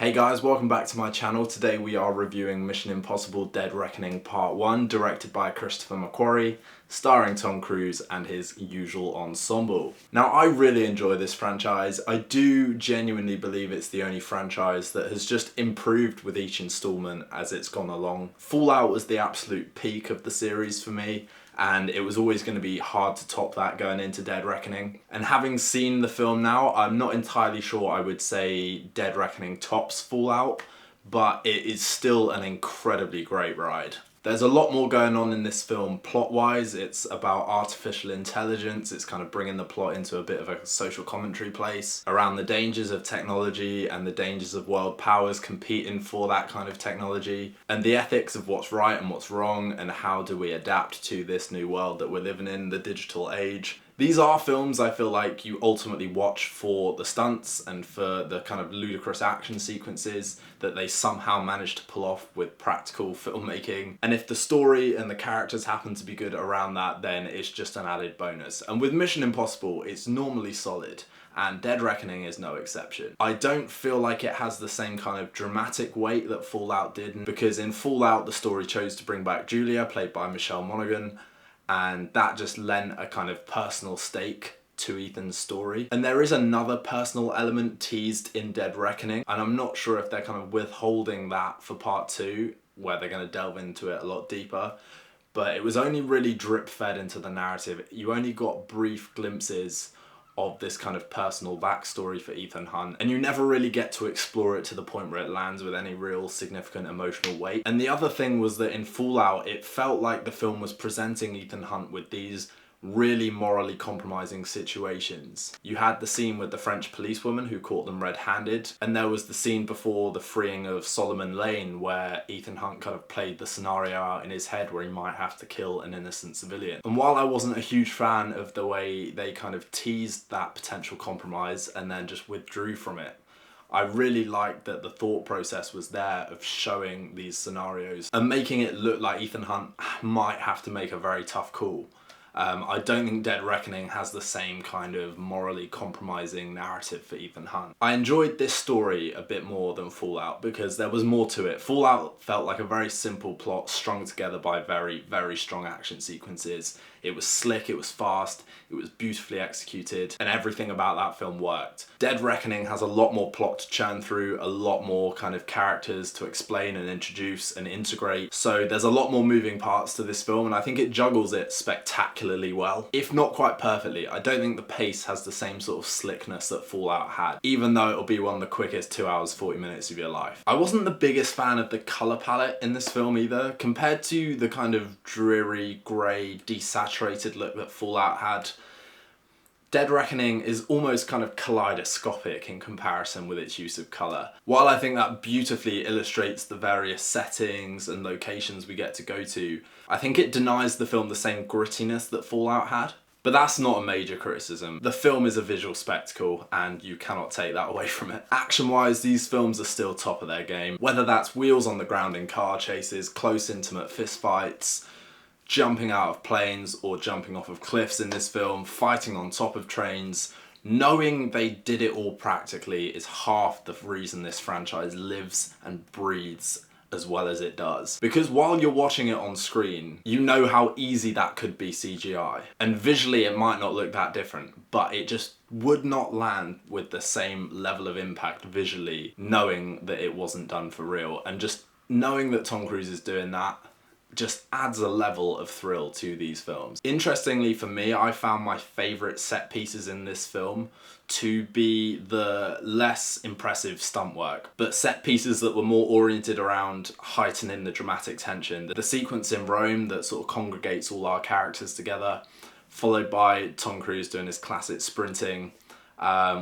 Hey guys, welcome back to my channel. Today we are reviewing Mission Impossible Dead Reckoning Part 1, directed by Christopher McQuarrie, starring Tom Cruise and his usual ensemble. Now, I really enjoy this franchise. I do genuinely believe it's the only franchise that has just improved with each installment as it's gone along. Fallout was the absolute peak of the series for me, and it was always going to be hard to top that going into Dead Reckoning. And having seen the film now, I'm not entirely sure I would say Dead Reckoning tops Fallout, but it is still an incredibly great ride. There's a lot more going on in this film plot-wise. It's about artificial intelligence. It's kind of bringing the plot into a bit of a social commentary place around the dangers of technology and the dangers of world powers competing for that kind of technology, and the ethics of what's right and what's wrong, and how do we adapt to this new world that we're living in, the digital age. These are films I feel like you ultimately watch for the stunts and for the kind of ludicrous action sequences that they somehow manage to pull off with practical filmmaking. And if the story and the characters happen to be good around that, then it's just an added bonus. And with Mission Impossible, it's normally solid, and Dead Reckoning is no exception. I don't feel like it has the same kind of dramatic weight that Fallout did, because in Fallout the story chose to bring back Julia, played by Michelle Monaghan, and that just lent a kind of personal stake to Ethan's story. And there is another personal element teased in Dead Reckoning, and I'm not sure if they're kind of withholding that for part 2, where they're going to delve into it a lot deeper. But it was only really drip fed into the narrative. You only got brief glimpses of this kind of personal backstory for Ethan Hunt, and you never really get to explore it to the point where it lands with any real significant emotional weight. And the other thing was that in Fallout, it felt like the film was presenting Ethan Hunt with these really morally compromising situations. You had the scene with the French policewoman who caught them red-handed, and there was the scene before the freeing of Solomon Lane where Ethan Hunt kind of played the scenario out in his head where he might have to kill an innocent civilian. And while I wasn't a huge fan of the way they kind of teased that potential compromise and then just withdrew from it, I really liked that the thought process was there of showing these scenarios and making it look like Ethan Hunt might have to make a very tough call. I don't think Dead Reckoning has the same kind of morally compromising narrative for Ethan Hunt. I enjoyed this story a bit more than Fallout because there was more to it. Fallout felt like a very simple plot strung together by very, very strong action sequences. It was slick, it was fast, it was beautifully executed, and everything about that film worked. Dead Reckoning has a lot more plot to churn through, a lot more kind of characters to explain and introduce and integrate. So there's a lot more moving parts to this film, and I think it juggles it spectacularly well. If not quite perfectly, I don't think the pace has the same sort of slickness that Fallout had, even though it'll be one of the quickest 2 hours, 40 minutes of your life. I wasn't the biggest fan of the colour palette in this film either. Compared to the kind of dreary, grey, desaturated look that Fallout had, Dead Reckoning is almost kind of kaleidoscopic in comparison with its use of colour. While I think that beautifully illustrates the various settings and locations we get to go to, I think it denies the film the same grittiness that Fallout had. But that's not a major criticism. The film is a visual spectacle and you cannot take that away from it. Action-wise, these films are still top of their game. Whether that's wheels on the ground in car chases, close intimate fistfights, jumping out of planes or jumping off of cliffs in this film, fighting on top of trains, knowing they did it all practically is half the reason this franchise lives and breathes as well as it does. Because while you're watching it on screen, you know how easy that could be CGI. And visually it might not look that different, but it just would not land with the same level of impact visually, knowing that it wasn't done for real. And just knowing that Tom Cruise is doing that just adds a level of thrill to these films. Interestingly for me, I found my favourite set pieces in this film to be the less impressive stunt work, but set pieces that were more oriented around heightening the dramatic tension. The sequence in Rome that sort of congregates all our characters together, followed by Tom Cruise doing his classic sprinting,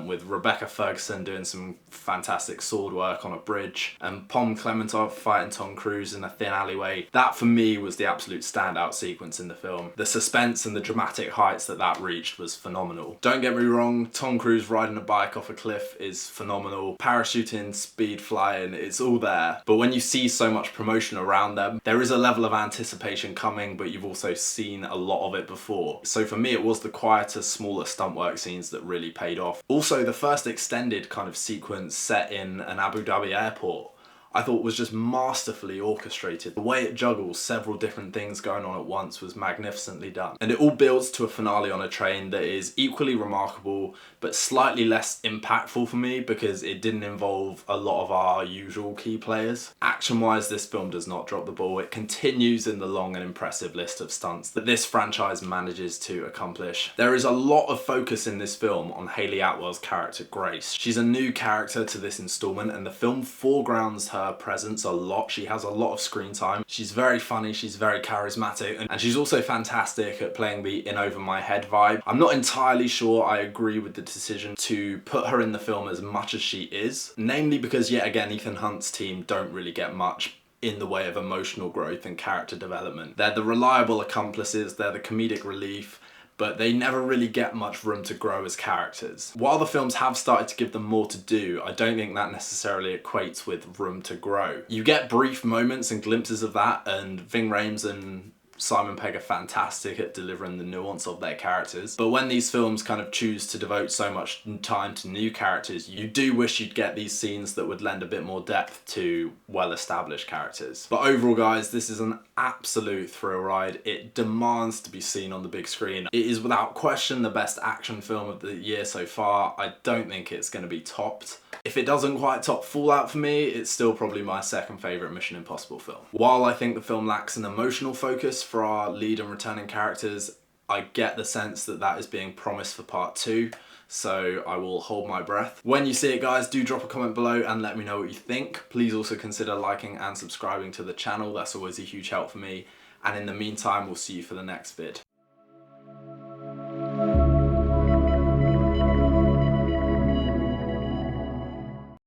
with Rebecca Ferguson doing some fantastic sword work on a bridge, and Pom Klementov fighting Tom Cruise in a thin alleyway. That for me was the absolute standout sequence in the film. The suspense and the dramatic heights that reached was phenomenal. Don't get me wrong, Tom Cruise riding a bike off a cliff is phenomenal. Parachuting, speed flying, it's all there. But when you see so much promotion around them, there is a level of anticipation coming, but you've also seen a lot of it before. So for me, it was the quieter, smaller stunt work scenes that really paid off. off. Also, the first extended kind of sequence set in an Abu Dhabi airport I thought was just masterfully orchestrated. The way it juggles several different things going on at once was magnificently done. And it all builds to a finale on a train that is equally remarkable, but slightly less impactful for me because it didn't involve a lot of our usual key players. Action-wise, this film does not drop the ball. It continues in the long and impressive list of stunts that this franchise manages to accomplish. There is a lot of focus in this film on Hayley Atwell's character, Grace. She's a new character to this installment, and the film foregrounds her presence a lot. She has a lot of screen time. She's very funny, she's very charismatic, and she's also fantastic at playing the in over my head vibe. I'm not entirely sure I agree with the decision to put her in the film as much as she is, namely because yet again Ethan Hunt's team don't really get much in the way of emotional growth and character development. They're the reliable accomplices, they're the comedic relief, but they never really get much room to grow as characters. While the films have started to give them more to do, I don't think that necessarily equates with room to grow. You get brief moments and glimpses of that, and Ving Rhames and Simon Pegg are fantastic at delivering the nuance of their characters. But when these films kind of choose to devote so much time to new characters, you do wish you'd get these scenes that would lend a bit more depth to well-established characters. But overall, guys, this is an absolute thrill ride. It demands to be seen on the big screen. It is without question the best action film of the year so far. I don't think it's going to be topped. If it doesn't quite top Fallout for me, it's still probably my second favourite Mission Impossible film. While I think the film lacks an emotional focus for our lead and returning characters, I get the sense that that is being promised for part 2, so I will hold my breath. When you see it, guys, do drop a comment below and let me know what you think. Please also consider liking and subscribing to the channel. That's always a huge help for me. And in the meantime, we'll see you for the next vid.